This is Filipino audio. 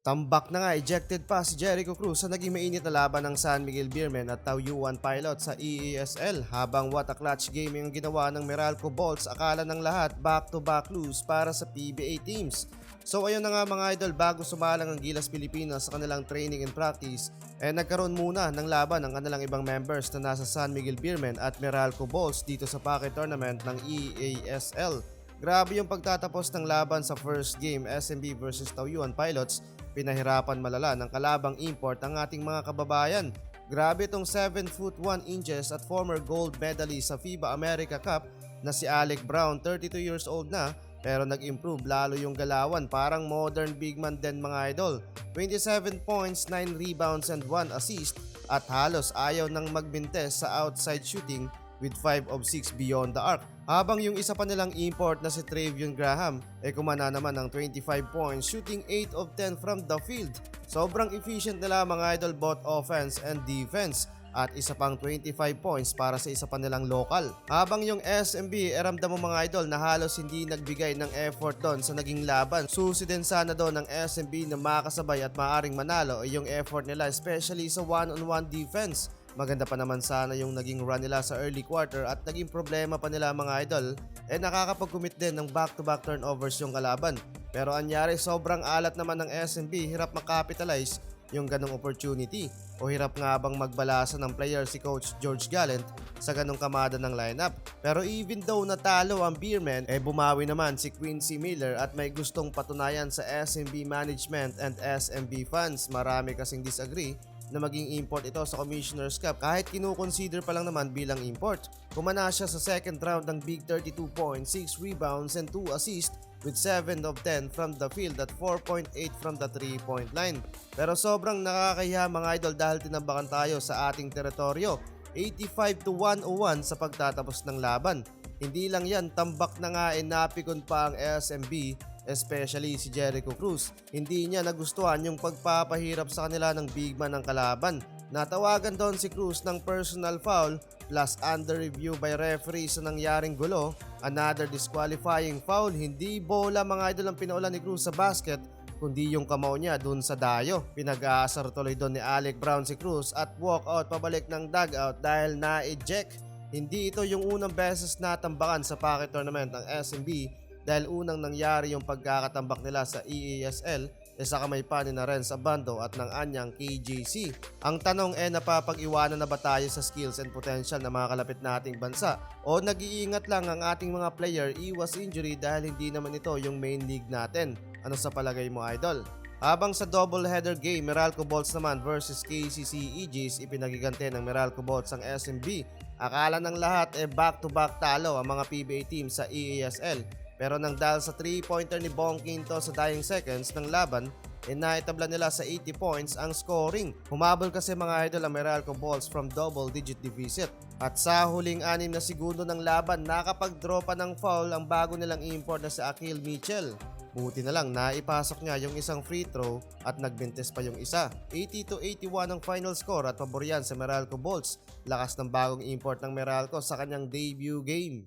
Tambak na nga, ejected pa si Jericho Cruz sa naging mainit na laban ng San Miguel Beermen at Taoyuan Pilot sa EASL. Habang what a clutch game ang ginawa ng Meralco Bolts, akala ng lahat back-to-back lose para sa PBA teams. So ayun na nga mga idol, bago sumalang ang Gilas Pilipinas sa kanilang training and practice, nagkaroon muna ng laban ng kanilang ibang members na nasa San Miguel Beermen at Meralco Bolts dito sa pocket tournament ng EASL. Grabe yung pagtatapos ng laban sa first game, SMB versus Taoyuan Pilots. Pinahirapan malala ng kalabang import ang ating mga kababayan. Grabe itong 7 foot 1 inches at former gold medalist sa FIBA America Cup na si Alec Brown, 32 years old na, pero nag-improve lalo yung galawan, parang modern big man din mga idol. 27 points, 9 rebounds and 1 assist at halos ayaw nang magbintes sa outside shooting with 5 of 6 beyond the arc. Habang yung isa pa nilang import na si Travion Graham kumana naman ng 25 points, shooting 8 of 10 from the field. Sobrang efficient nila mga idol, both offense and defense. At isa pang 25 points para sa isa pa nilang local. Habang yung SMB, ramdam mo mga idol na halos hindi nagbigay ng effort doon sa naging laban. Susi din sana doon ng SMB na makasabay at maaring manalo yung effort nila, especially sa one-on-one defense. Maganda pa naman sana yung naging run nila sa early quarter at naging problema pa nila mga idol, nakakapag-commit din ng back-to-back turnovers yung kalaban. Pero anyari, sobrang alat naman ng SMB, hirap makapitalize yung ganong opportunity, o hirap nga bang magbalasa ng player si Coach George Gallant sa ganong kamada ng lineup. Pero even though natalo ang Beermen, bumawi naman si Quincy Miller at may gustong patunayan sa SMB management and SMB fans. Marami kasing disagree na maging import ito sa Commissioner's Cup kahit kinukonsider pa lang naman bilang import. Kumana siya sa second round ng big 32 points, 6 rebounds and 2 assists with 7 of 10 from the field at 4.8 from the 3-point line. Pero sobrang nakakahiya mga idol dahil tinambakan tayo sa ating teritoryo, 85-101 sa pagtatapos ng laban. Hindi lang yan, tambak na nga napikon pa ang SMB, especially si Jericho Cruz. Hindi niya nagustuhan yung pagpapahirap sa kanila ng big man ng kalaban. Natawagan doon si Cruz ng personal foul plus under review by referee sa nangyaring gulo. Another disqualifying foul, hindi bola mga idol ang pinaulan ni Cruz sa basket, kundi yung kamao niya dun sa dayo. Pinag-aasar tuloy doon ni Alec Brown si Cruz at walk out pabalik ng dugout dahil na-eject. Hindi ito yung unang beses na tambakan sa pocket tournament ng SMB dahil unang nangyari yung pagkakatambak nila sa EASL sa kamay pa ni na Renz Abando at ng anyang KJC. Ang tanong napapag-iwanan na ba tayo sa skills and potential ng mga kalapit nating bansa o nag-iingat lang ang ating mga player iwas injury dahil hindi naman ito yung main league natin? Ano sa palagay mo idol? Habang sa double-header game, Meralco Bolts naman versus KCC Aegis, ipinagigante ng Meralco Bolts ang SMB. Akala ng lahat back-to-back talo ang mga PBA team sa EASL. Pero nang dahil sa 3-pointer ni Bong Quinto sa dying seconds ng laban, naitabla nila sa 80 points ang scoring. Humabol kasi mga idol ang Meralco Bolts from double-digit deficit. At sa huling 6 na segundo ng laban, nakapag-draw pa ng foul ang bago nilang import na si Akil Mitchell. Buti na lang naipasok niya yung isang free throw at nagbintes pa yung isa. 80-81 ang final score at pabor yan sa Meralco Bolts. Lakas ng bagong import ng Meralco sa kanyang debut game.